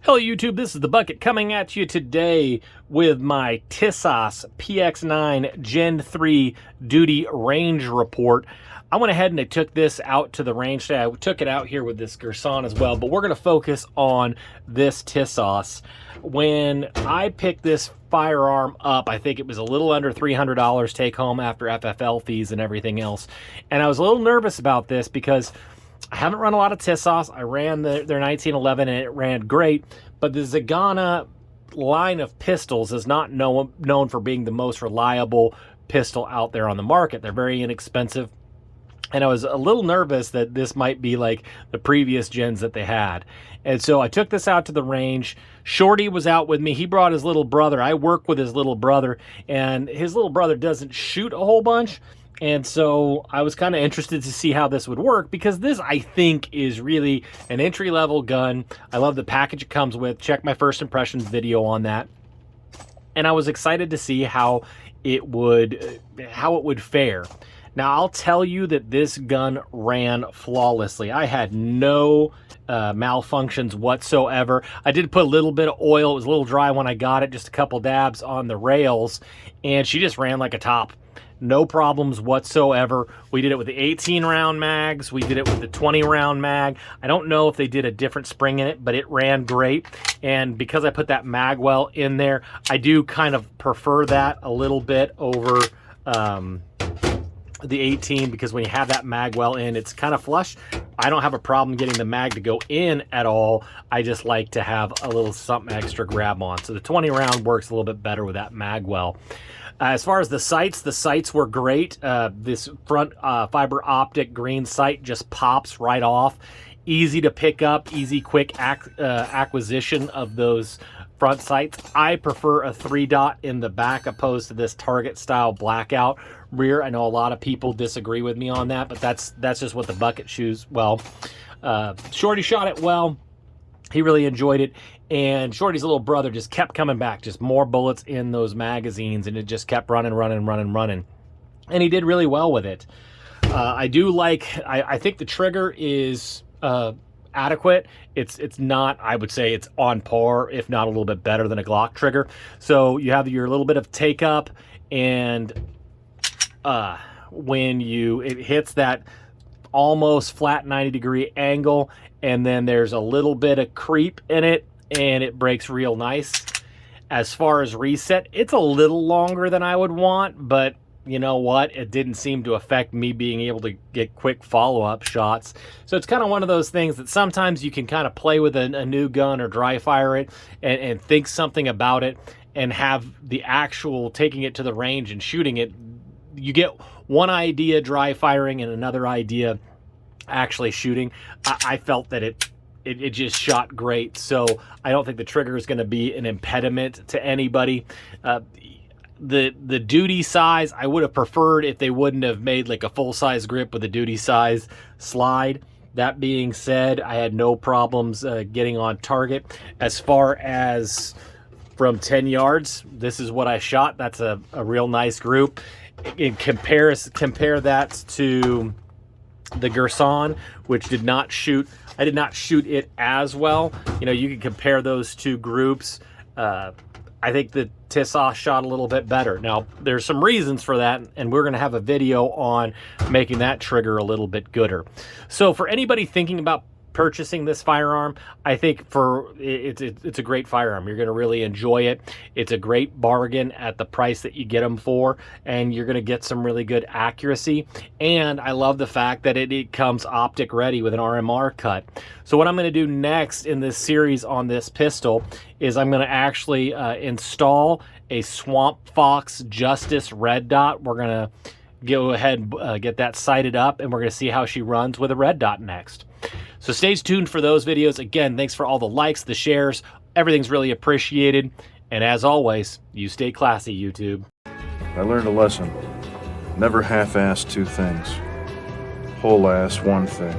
Hello YouTube, this is The Bucket coming at you today with my Tisas PX9 Gen 3 duty range report. I went ahead and I took this out to the range today. I took it out here with this Gerson as well, but we're going to focus on this Tisas. When I picked this firearm up, I think it was a little under $300 take home after FFL fees and everything else. And I was a little nervous about this because I haven't run a lot of Tisas. I ran their 1911 and it ran great, but the Zagana line of pistols is not known for being the most reliable pistol out there on the market. They're very inexpensive, and I was a little nervous that this might be like the previous gens that they had. And so I took this out to the range. Shorty was out with me. He brought his little brother. I work with his little brother, and his little brother doesn't shoot a whole bunch. And so I was kind of interested to see how this would work, because this, I think, is really an entry-level gun. I love the package it comes with. Check my first impressions video on that. And I was excited to see how it would fare. Now, I'll tell you that this gun ran flawlessly. I had no malfunctions whatsoever. I did put a little bit of oil. It was a little dry when I got it, just a couple dabs on the rails, and she just ran like a top. No problems whatsoever. We did it with the 18-round mags. We did it with the 20-round mag. I don't know if they did a different spring in it, but it ran great. And because I put that mag well in there, I do kind of prefer that a little bit over the 18, because when you have that mag well in, it's kind of flush. I don't have a problem getting the mag to go in at all. I just like to have a little something extra grab on. So the 20-round works a little bit better with that mag well. As far as the sights were great. This front fiber optic green sight just pops right off. Easy to pick up, easy, quick acquisition of those front sights. I prefer a 3-dot in the back opposed to this target style blackout rear. I know a lot of people disagree with me on that, but that's just what the bucket choose. Well, Shorty shot it well. He really enjoyed it, and Shorty's little brother just kept coming back, just more bullets in those magazines, and it just kept running. And he did really well with it. I think the trigger is adequate. It's not, I would say it's on par, if not a little bit better than a Glock trigger. So you have your little bit of take up, and when it hits that almost flat 90-degree angle, and then there's a little bit of creep in it, and it breaks real nice. As far as reset, it's a little longer than I would want, but you know what? It didn't seem to affect me being able to get quick follow-up shots. So it's kind of one of those things that sometimes you can kind of play with a new gun or dry fire it and think something about it, and have the actual taking it to the range and shooting it. You get one idea dry firing and another idea actually shooting. I felt that it just shot great, so I don't think the trigger is going to be an impediment to anybody. The duty size, I would have preferred if they wouldn't have made like a full-size grip with a duty size slide. That being said, I had no problems getting on target. As far as from 10 yards, this is what I shot. That's a real nice group. Compare that to the Gerson, which did not shoot. I did not shoot it as well. You know, you can compare those two groups. I think the Tisas shot a little bit better. Now, there's some reasons for that, and we're going to have a video on making that trigger a little bit gooder. So for anybody thinking about purchasing this firearm, I think it's a great firearm. You're going to really enjoy it. It's a great bargain at the price that you get them for, and you're going to get some really good accuracy. And I love the fact that it comes optic ready with an RMR cut. So what I'm going to do next in this series on this pistol is I'm going to actually install a Swamp Fox Justice red dot. We're going to go ahead and get that sighted up, and we're going to see how she runs with a red dot next. So stay tuned for those videos. Again, thanks for all the likes, the shares. Everything's really appreciated. And as always, you stay classy, YouTube. I learned a lesson. Never half-ass two things. Whole-ass one thing.